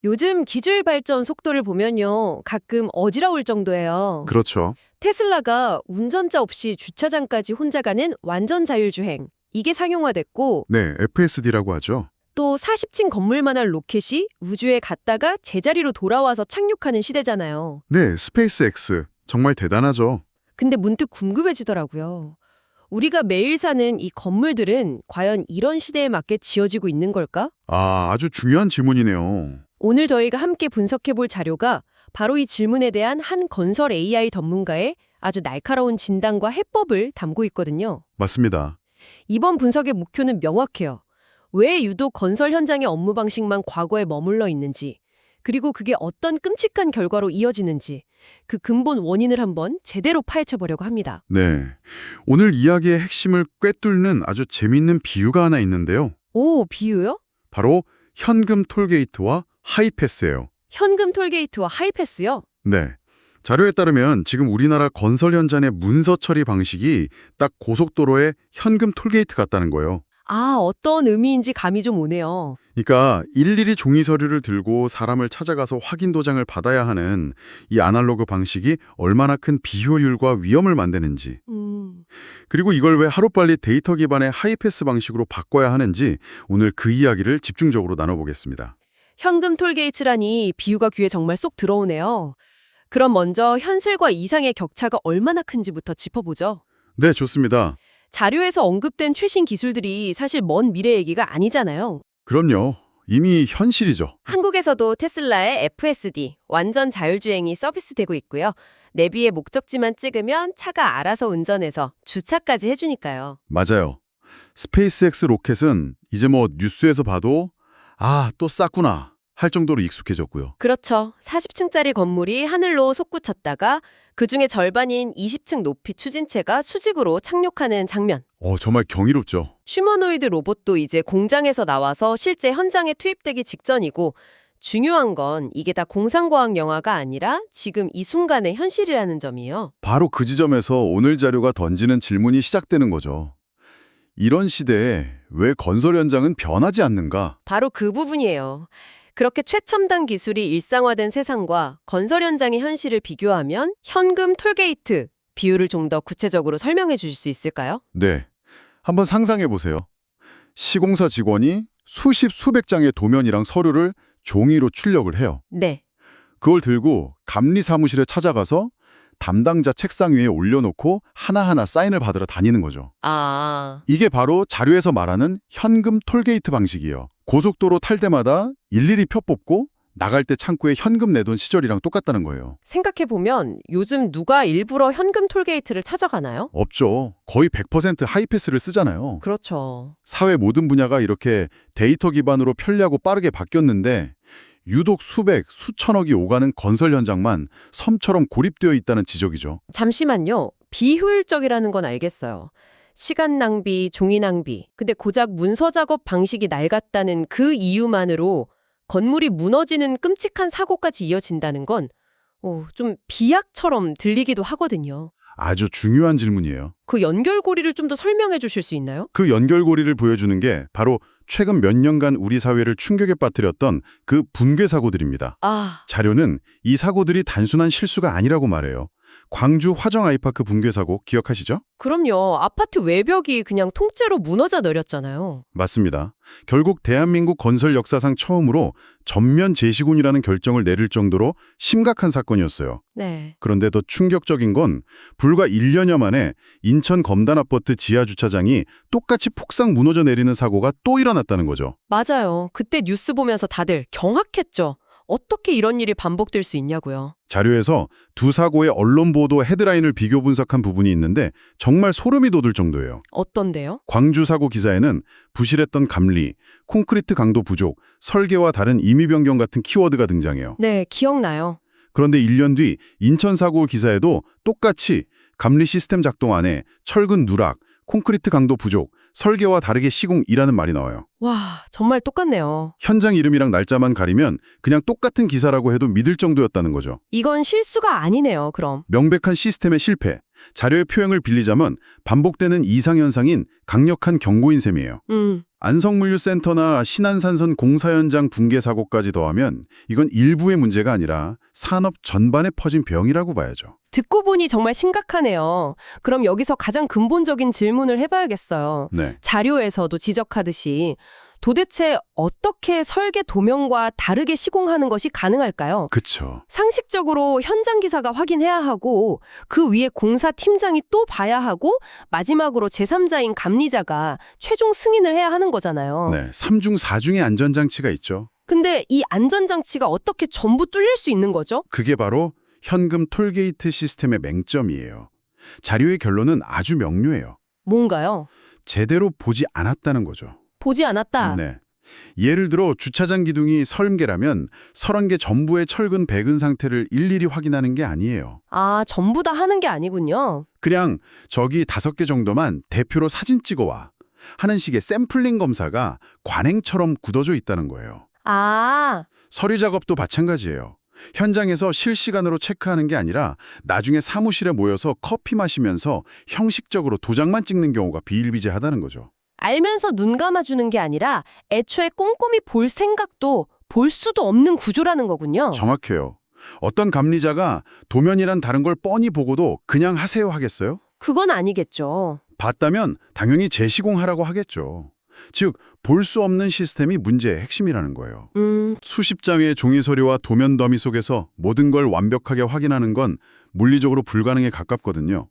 요즘 기술 발전 속도를 보면요. 가끔 어지러울 정도예요. 그렇죠. 테슬라가 운전자 없이 주차장까지 혼자 가는 완전 자율주행. 이게 상용화됐고 네, FSD라고 하죠. 또 40층 건물만한 로켓이 우주에 갔다가 제자리로 돌아와서 착륙하는 시대잖아요. 네, 스페이스X. 정말 대단하죠. 근데 문득 궁금해지더라고요. 우리가 매일 사는 이 건물들은 과연 이런 시대에 맞게 지어지고 있는 걸까? 아주 중요한 질문이네요. 오늘 저희가 함께 분석해볼 자료가 바로 이 질문에 대한 한 건설 AI 전문가의 아주 날카로운 진단과 해법을 담고 있거든요. 맞습니다. 이번 분석의 목표는 명확해요. 왜 유독 건설 현장의 업무 방식만 과거에 머물러 있는지, 그리고 그게 어떤 끔찍한 결과로 이어지는지, 그 근본 원인을 한번 제대로 파헤쳐보려고 합니다. 네. 오늘 이야기의 핵심을 꿰뚫는 아주 재밌는 비유가 하나 있는데요. 오, 비유요? 바로 현금 톨게이트와 하이패스예요. 현금 톨게이트와 하이패스요? 네. 자료에 따르면 지금 우리나라 건설 현장의 문서 처리 방식이 딱 고속도로의 현금 톨게이트 같다는 거예요. 아, 어떤 의미인지 감이 좀 오네요. 그러니까 일일이 종이 서류를 들고 사람을 찾아가서 확인 도장을 받아야 하는 이 아날로그 방식이 얼마나 큰 비효율과 위험을 만드는지, 그리고 이걸 왜 하루빨리 데이터 기반의 하이패스 방식으로 바꿔야 하는지 오늘 그 이야기를 집중적으로 나눠보겠습니다. 현금 톨게이트라니 비유가 귀에 정말 쏙 들어오네요. 그럼 먼저 현실과 이상의 격차가 얼마나 큰지부터 짚어보죠. 네, 좋습니다. 자료에서 언급된 최신 기술들이 사실 먼 미래 얘기가 아니잖아요. 그럼요. 이미 현실이죠. 한국에서도 테슬라의 FSD, 완전 자율주행이 서비스되고 있고요. 내비의 목적지만 찍으면 차가 알아서 운전해서 주차까지 해주니까요. 맞아요. 스페이스X 로켓은 이제 뭐 뉴스에서 봐도 또 쌌구나 할 정도로 익숙해졌고요. 그렇죠. 40층짜리 건물이 하늘로 솟구쳤다가 그중에 절반인 20층 높이 추진체가 수직으로 착륙하는 장면. 정말 경이롭죠. 휴머노이드 로봇도 이제 공장에서 나와서 실제 현장에 투입되기 직전이고, 중요한 건 이게 다 공상과학 영화가 아니라 지금 이 순간의 현실이라는 점이에요. 바로 그 지점에서 오늘 자료가 던지는 질문이 시작되는 거죠. 이런 시대에 왜 건설 현장은 변하지 않는가? 바로 그 부분이에요. 그렇게 최첨단 기술이 일상화된 세상과 건설 현장의 현실을 비교하면 현금 톨게이트 비율을 좀 더 구체적으로 설명해 주실 수 있을까요? 네. 한번 상상해 보세요. 시공사 직원이 수십 수백 장의 도면이랑 서류를 종이로 출력을 해요. 네. 그걸 들고 감리 사무실에 찾아가서 담당자 책상 위에 올려놓고 하나하나 사인을 받으러 다니는 거죠. 이게 바로 자료에서 말하는 현금 톨게이트 방식이에요. 고속도로 탈 때마다 일일이 표 뽑고 나갈 때 창구에 현금 내돈 시절이랑 똑같다는 거예요. 생각해보면 요즘 누가 일부러 현금 톨게이트를 찾아가나요? 없죠. 거의 100% 하이패스를 쓰잖아요. 그렇죠. 사회 모든 분야가 이렇게 데이터 기반으로 편리하고 빠르게 바뀌었는데 유독 수백, 수천억이 오가는 건설 현장만 섬처럼 고립되어 있다는 지적이죠. 잠시만요. 비효율적이라는 건 알겠어요. 시간 낭비, 종이 낭비. 근데 고작 문서 작업 방식이 낡았다는 그 이유만으로 건물이 무너지는 끔찍한 사고까지 이어진다는 건 좀 비약처럼 들리기도 하거든요. 아주 중요한 질문이에요. 그 연결고리를 좀 더 설명해 주실 수 있나요? 그 연결고리를 보여주는 게 바로 최근 몇 년간 우리 사회를 충격에 빠뜨렸던 그 붕괴 사고들입니다. 자료는 이 사고들이 단순한 실수가 아니라고 말해요. 광주 화정 아이파크 붕괴 사고 기억하시죠? 그럼요. 아파트 외벽이 그냥 통째로 무너져 내렸잖아요. 맞습니다. 결국 대한민국 건설 역사상 처음으로 전면 재시공이라는 결정을 내릴 정도로 심각한 사건이었어요. 네. 그런데 더 충격적인 건 불과 1년여 만에 인천 검단 아파트 지하 주차장이 똑같이 폭삭 무너져 내리는 사고가 또 일어났다는 거죠. 맞아요. 그때 뉴스 보면서 다들 경악했죠. 어떻게 이런 일이 반복될 수 있냐고요. 자료에서 두 사고의 언론 보도 헤드라인을 비교 분석한 부분이 있는데 정말 소름이 돋을 정도예요. 어떤데요? 광주 사고 기사에는 부실했던 감리, 콘크리트 강도 부족, 설계와 다른 임의 변경 같은 키워드가 등장해요. 네, 기억나요. 그런데 1년 뒤 인천 사고 기사에도 똑같이 감리 시스템 작동 안에 철근 누락, 콘크리트 강도 부족, 설계와 다르게 시공이라는 말이 나와요. 와, 정말 똑같네요. 현장 이름이랑 날짜만 가리면 그냥 똑같은 기사라고 해도 믿을 정도였다는 거죠. 이건 실수가 아니네요, 그럼. 명백한 시스템의 실패, 자료의 표현을 빌리자면 반복되는 이상현상인 강력한 경고인 셈이에요. 안성물류센터나 신안산선 공사 현장 붕괴 사고까지 더하면 이건 일부의 문제가 아니라 산업 전반에 퍼진 병이라고 봐야죠. 듣고 보니 정말 심각하네요. 그럼 여기서 가장 근본적인 질문을 해봐야겠어요. 네. 자료에서도 지적하듯이 도대체 어떻게 설계 도면과 다르게 시공하는 것이 가능할까요? 그쵸. 상식적으로 현장 기사가 확인해야 하고 그 위에 공사 팀장이 또 봐야 하고 마지막으로 제3자인 감리자가 최종 승인을 해야 하는 거잖아요. 네, 3중 4중의 안전장치가 있죠. 근데 이 안전장치가 어떻게 전부 뚫릴 수 있는 거죠? 그게 바로 현금 톨게이트 시스템의 맹점이에요. 자료의 결론은 아주 명료해요. 뭔가요? 제대로 보지 않았다는 거죠. 보지 않았다. 네. 예를 들어 주차장 기둥이 30개라면 30개 전부의 철근 배근 상태를 일일이 확인하는 게 아니에요. 아, 전부 다 하는 게 아니군요. 그냥 저기 5개 정도만 대표로 사진 찍어와 하는 식의 샘플링 검사가 관행처럼 굳어져 있다는 거예요. 아, 서류 작업도 마찬가지예요. 현장에서 실시간으로 체크하는 게 아니라 나중에 사무실에 모여서 커피 마시면서 형식적으로 도장만 찍는 경우가 비일비재하다는 거죠. 알면서 눈 감아주는 게 아니라 애초에 꼼꼼히 볼 생각도 볼 수도 없는 구조라는 거군요. 정확해요. 어떤 감리자가 도면이란 다른 걸 뻔히 보고도 그냥 하세요 하겠어요? 그건 아니겠죠. 봤다면 당연히 재시공하라고 하겠죠. 즉, 볼 수 없는 시스템이 문제의 핵심이라는 거예요. 수십 장의 종이 서류와 도면 더미 속에서 모든 걸 완벽하게 확인하는 건 물리적으로 불가능에 가깝거든요.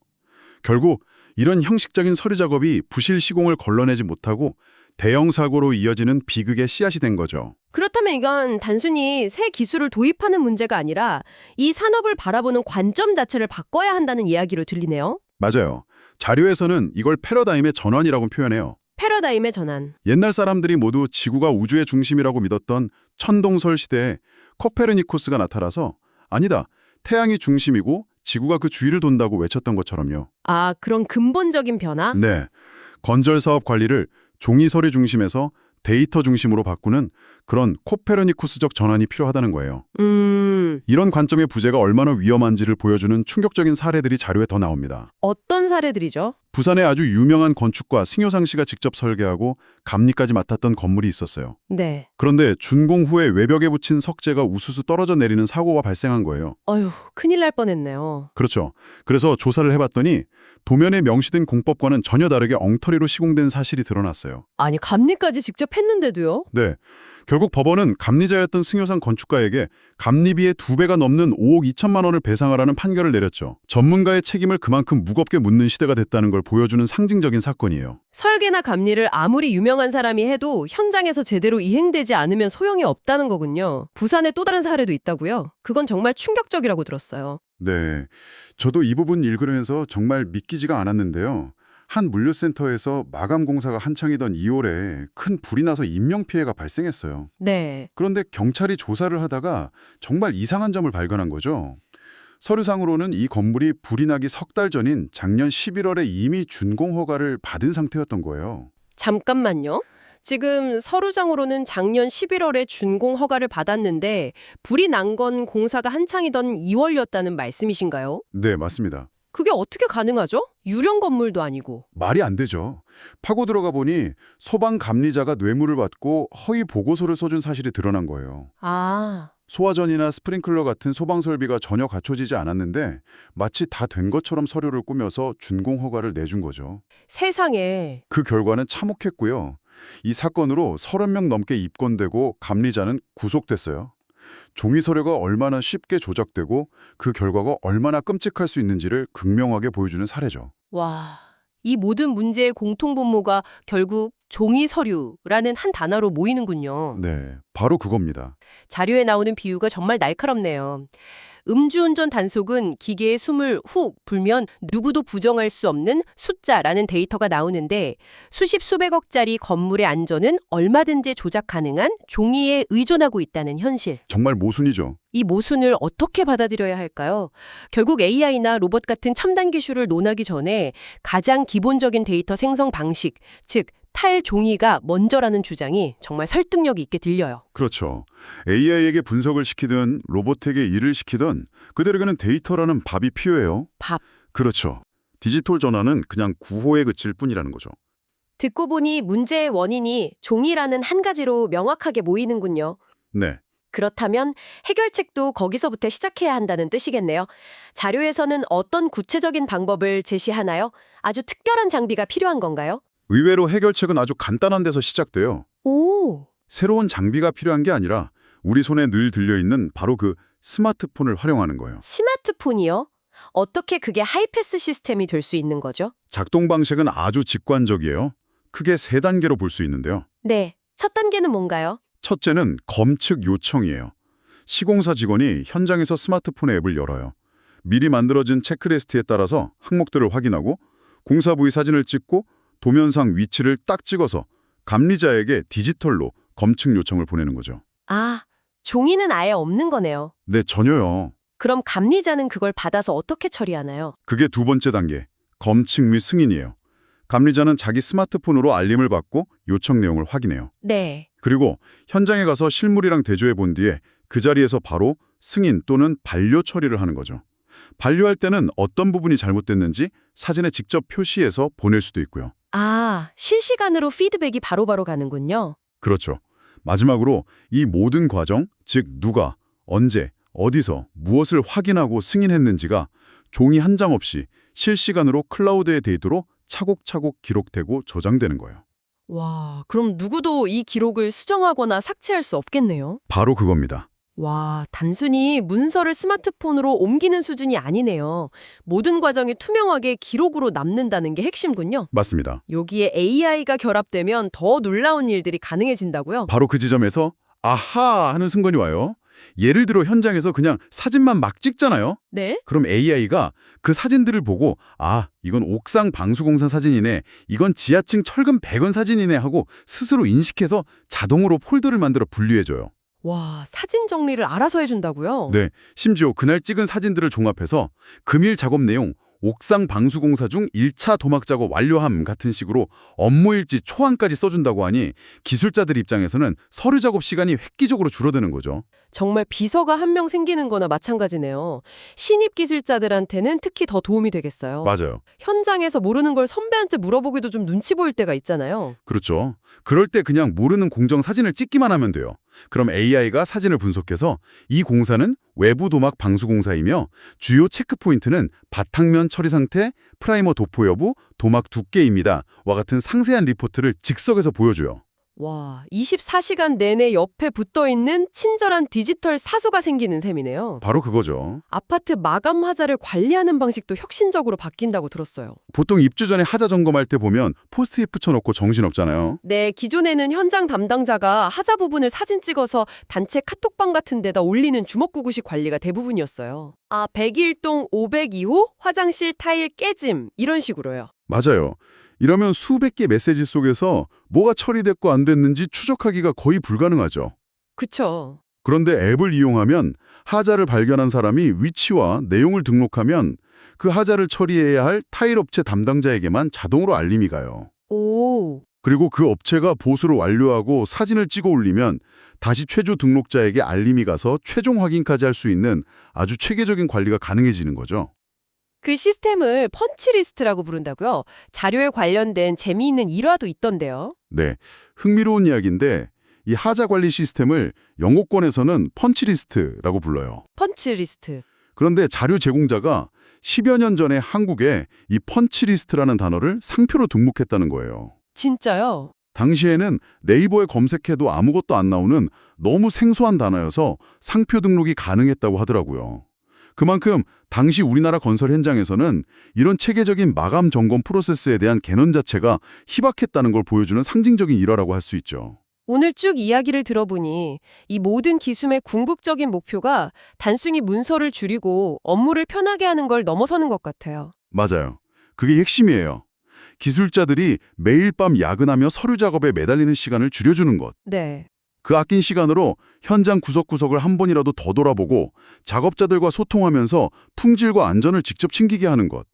결국 이런 형식적인 서류 작업이 부실 시공을 걸러내지 못하고 대형 사고로 이어지는 비극의 씨앗이 된 거죠. 그렇다면 이건 단순히 새 기술을 도입하는 문제가 아니라 이 산업을 바라보는 관점 자체를 바꿔야 한다는 이야기로 들리네요. 맞아요. 자료에서는 이걸 패러다임의 전환이라고 표현해요. 패러다임의 전환. 옛날 사람들이 모두 지구가 우주의 중심이라고 믿었던 천동설 시대에 코페르니쿠스가 나타나서 아니다, 태양이 중심이고 지구가 그 주위를 돈다고 외쳤던 것처럼요. 아, 그런 근본적인 변화? 네, 건설 사업 관리를 종이 서류 중심에서 데이터 중심으로 바꾸는 그런 코페르니쿠스적 전환이 필요하다는 거예요. 이런 관점의 부재가 얼마나 위험한지를 보여주는 충격적인 사례들이 자료에 더 나옵니다. 어떤 사례들이죠? 부산에 아주 유명한 건축가 승효상 씨가 직접 설계하고 감리까지 맡았던 건물이 있었어요. 네. 그런데 준공 후에 외벽에 붙인 석재가 우수수 떨어져 내리는 사고가 발생한 거예요. 어휴, 큰일 날 뻔했네요. 그렇죠. 그래서 조사를 해봤더니 도면에 명시된 공법과는 전혀 다르게 엉터리로 시공된 사실이 드러났어요. 아니, 감리까지 직접 했는데도요? 네. 결국 법원은 감리자였던 승효상 건축가에게 감리비의 2배가 넘는 5억 2천만 원을 배상하라는 판결을 내렸죠. 전문가의 책임을 그만큼 무겁게 묻는 시대가 됐다는 걸 보여주는 상징적인 사건이에요. 설계나 감리를 아무리 유명한 사람이 해도 현장에서 제대로 이행되지 않으면 소용이 없다는 거군요. 부산에 또 다른 사례도 있다고요? 그건 정말 충격적이라고 들었어요. 네. 저도 이 부분 읽으면서 정말 믿기지가 않았는데요. 한 물류센터에서 마감 공사가 한창이던 2월에 큰 불이 나서 인명피해가 발생했어요. 네. 그런데 경찰이 조사를 하다가 정말 이상한 점을 발견한 거죠. 서류상으로는 이 건물이 불이 나기 석 달 전인 작년 11월에 이미 준공 허가를 받은 상태였던 거예요. 잠깐만요. 지금 서류상으로는 작년 11월에 준공 허가를 받았는데 불이 난 건 공사가 한창이던 2월이었다는 말씀이신가요? 네, 맞습니다. 그게 어떻게 가능하죠? 유령 건물도 아니고. 말이 안 되죠. 파고 들어가 보니 소방 감리자가 뇌물을 받고 허위 보고서를 써준 사실이 드러난 거예요. 아, 소화전이나 스프링클러 같은 소방 설비가 전혀 갖춰지지 않았는데 마치 다 된 것처럼 서류를 꾸며서 준공 허가를 내준 거죠. 세상에. 그 결과는 참혹했고요. 이 사건으로 30명 넘게 입건되고 감리자는 구속됐어요. 종이 서류가 얼마나 쉽게 조작되고 그 결과가 얼마나 끔찍할 수 있는지를 극명하게 보여주는 사례죠. 와, 이 모든 문제의 공통분모가 결국 종이 서류라는 한 단어로 모이는군요. 네, 바로 그겁니다. 자료에 나오는 비유가 정말 날카롭네요. 음주운전 단속은 기계에 숨을 훅 불면 누구도 부정할 수 없는 숫자라는 데이터가 나오는데 수십 수백억짜리 건물의 안전은 얼마든지 조작 가능한 종이에 의존하고 있다는 현실. 정말 모순이죠. 이 모순을 어떻게 받아들여야 할까요? 결국 AI나 로봇 같은 첨단 기술을 논하기 전에 가장 기본적인 데이터 생성 방식, 즉 탈종이가 먼저라는 주장이 정말 설득력이 있게 들려요. 그렇죠. AI에게 분석을 시키든 로봇에게 일을 시키든 그들에게는 데이터라는 밥이 필요해요. 밥. 그렇죠. 디지털 전환은 그냥 구호에 그칠 뿐이라는 거죠. 듣고 보니 문제의 원인이 종이라는 한 가지로 명확하게 모이는군요. 네. 그렇다면 해결책도 거기서부터 시작해야 한다는 뜻이겠네요. 자료에서는 어떤 구체적인 방법을 제시하나요? 아주 특별한 장비가 필요한 건가요? 의외로 해결책은 아주 간단한 데서 시작돼요. 오, 새로운 장비가 필요한 게 아니라 우리 손에 늘 들려있는 바로 그 스마트폰을 활용하는 거예요. 스마트폰이요? 어떻게 그게 하이패스 시스템이 될 수 있는 거죠? 작동 방식은 아주 직관적이에요. 크게 3단계로 볼 수 있는데요. 네, 첫 단계는 뭔가요? 첫째는 검측 요청이에요. 시공사 직원이 현장에서 스마트폰 앱을 열어요. 미리 만들어진 체크리스트에 따라서 항목들을 확인하고 공사 부위 사진을 찍고 도면상 위치를 딱 찍어서 감리자에게 디지털로 검측 요청을 보내는 거죠. 아, 종이는 아예 없는 거네요. 네, 전혀요. 그럼 감리자는 그걸 받아서 어떻게 처리하나요? 그게 2번째 단계, 검측 및 승인이에요. 감리자는 자기 스마트폰으로 알림을 받고 요청 내용을 확인해요. 네. 그리고 현장에 가서 실물이랑 대조해 본 뒤에 그 자리에서 바로 승인 또는 반려 처리를 하는 거죠. 반려할 때는 어떤 부분이 잘못됐는지 사진에 직접 표시해서 보낼 수도 있고요. 아, 실시간으로 피드백이 바로바로 가는군요. 그렇죠. 마지막으로 이 모든 과정, 즉 누가, 언제, 어디서, 무엇을 확인하고 승인했는지가 종이 한 장 없이 실시간으로 클라우드의 데이터로 차곡차곡 기록되고 저장되는 거예요. 와, 그럼 누구도 이 기록을 수정하거나 삭제할 수 없겠네요. 바로 그겁니다. 와, 단순히 문서를 스마트폰으로 옮기는 수준이 아니네요. 모든 과정이 투명하게 기록으로 남는다는 게 핵심군요. 맞습니다. 여기에 AI가 결합되면 더 놀라운 일들이 가능해진다고요? 바로 그 지점에서 아하 하는 순간이 와요. 예를 들어 현장에서 그냥 사진만 막 찍잖아요. 네? 그럼 AI가 그 사진들을 보고 아, 이건 옥상 방수공사 사진이네, 이건 지하층 철근 배관 사진이네 하고 스스로 인식해서 자동으로 폴더를 만들어 분류해줘요. 와, 사진 정리를 알아서 해준다고요? 네, 심지어 그날 찍은 사진들을 종합해서 금일 작업 내용, 옥상 방수공사 중 1차 도막 작업 완료함 같은 식으로 업무일지 초안까지 써준다고 하니 기술자들 입장에서는 서류 작업 시간이 획기적으로 줄어드는 거죠. 정말 비서가 한 명 생기는 거나 마찬가지네요. 신입 기술자들한테는 특히 더 도움이 되겠어요. 맞아요. 현장에서 모르는 걸 선배한테 물어보기도 좀 눈치 보일 때가 있잖아요. 그렇죠. 그럴 때 그냥 모르는 공정 사진을 찍기만 하면 돼요. 그럼 AI가 사진을 분석해서 이 공사는 외부 도막 방수공사이며 주요 체크포인트는 바탕면 처리 상태, 프라이머 도포 여부, 도막 두께입니다. 와 같은 상세한 리포트를 즉석에서 보여줘요. 와, 24시간 내내 옆에 붙어있는 친절한 디지털 사수가 생기는 셈이네요. 바로 그거죠. 아파트 마감 하자를 관리하는 방식도 혁신적으로 바뀐다고 들었어요. 보통 입주 전에 하자 점검할 때 보면 포스트잇 붙여놓고 정신없잖아요. 네, 기존에는 현장 담당자가 하자 부분을 사진 찍어서 단체 카톡방 같은 데다 올리는 주먹구구식 관리가 대부분이었어요. 아, 101동 502호 화장실 타일 깨짐 이런 식으로요. 맞아요. 이러면 수백 개 메시지 속에서 뭐가 처리됐고 안 됐는지 추적하기가 거의 불가능하죠. 그쵸. 그런데 앱을 이용하면 하자를 발견한 사람이 위치와 내용을 등록하면 그 하자를 처리해야 할 타일업체 담당자에게만 자동으로 알림이 가요. 오, 그리고 그 업체가 보수를 완료하고 사진을 찍어 올리면 다시 최초 등록자에게 알림이 가서 최종 확인까지 할 수 있는 아주 체계적인 관리가 가능해지는 거죠. 그 시스템을 펀치리스트라고 부른다고요? 자료에 관련된 재미있는 일화도 있던데요. 네, 흥미로운 이야기인데 이 하자 관리 시스템을 영어권에서는 펀치리스트라고 불러요. 펀치리스트. 그런데 자료 제공자가 10여 년 전에 한국에 이 펀치리스트라는 단어를 상표로 등록했다는 거예요. 진짜요? 당시에는 네이버에 검색해도 아무것도 안 나오는 너무 생소한 단어여서 상표 등록이 가능했다고 하더라고요. 그만큼 당시 우리나라 건설 현장에서는 이런 체계적인 마감 점검 프로세스에 대한 개념 자체가 희박했다는 걸 보여주는 상징적인 일화라고 할 수 있죠. 오늘 쭉 이야기를 들어보니 이 모든 기술의 궁극적인 목표가 단순히 문서를 줄이고 업무를 편하게 하는 걸 넘어서는 것 같아요. 맞아요. 그게 핵심이에요. 기술자들이 매일 밤 야근하며 서류 작업에 매달리는 시간을 줄여주는 것. 네. 그 아낀 시간으로 현장 구석구석을 한 번이라도 더 돌아보고 작업자들과 소통하면서 품질과 안전을 직접 챙기게 하는 것.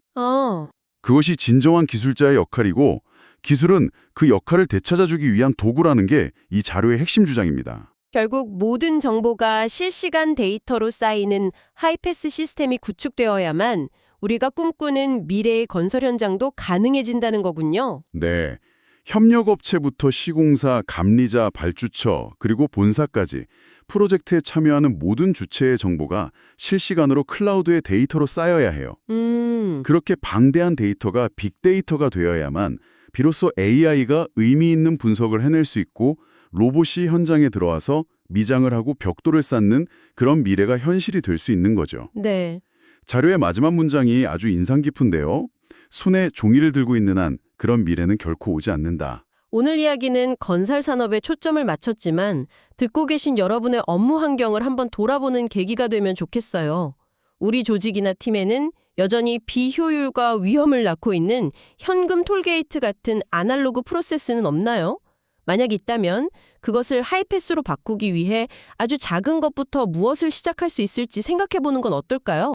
그것이 진정한 기술자의 역할이고 기술은 그 역할을 되찾아주기 위한 도구라는 게 이 자료의 핵심 주장입니다. 결국 모든 정보가 실시간 데이터로 쌓이는 하이패스 시스템이 구축되어야만 우리가 꿈꾸는 미래의 건설 현장도 가능해진다는 거군요. 네. 협력업체부터 시공사, 감리자, 발주처, 그리고 본사까지 프로젝트에 참여하는 모든 주체의 정보가 실시간으로 클라우드의 데이터로 쌓여야 해요. 그렇게 방대한 데이터가 빅데이터가 되어야만 비로소 AI가 의미 있는 분석을 해낼 수 있고 로봇이 현장에 들어와서 미장을 하고 벽돌을 쌓는 그런 미래가 현실이 될 수 있는 거죠. 네. 자료의 마지막 문장이 아주 인상 깊은데요. 손에 종이를 들고 있는 한 그런 미래는 결코 오지 않는다. 오늘 이야기는 건설 산업에 초점을 맞췄지만 듣고 계신 여러분의 업무 환경을 한번 돌아보는 계기가 되면 좋겠어요. 우리 조직이나 팀에는 여전히 비효율과 위험을 낳고 있는 현금 톨게이트 같은 아날로그 프로세스는 없나요? 만약 있다면 그것을 하이패스로 바꾸기 위해 아주 작은 것부터 무엇을 시작할 수 있을지 생각해 보는 건 어떨까요?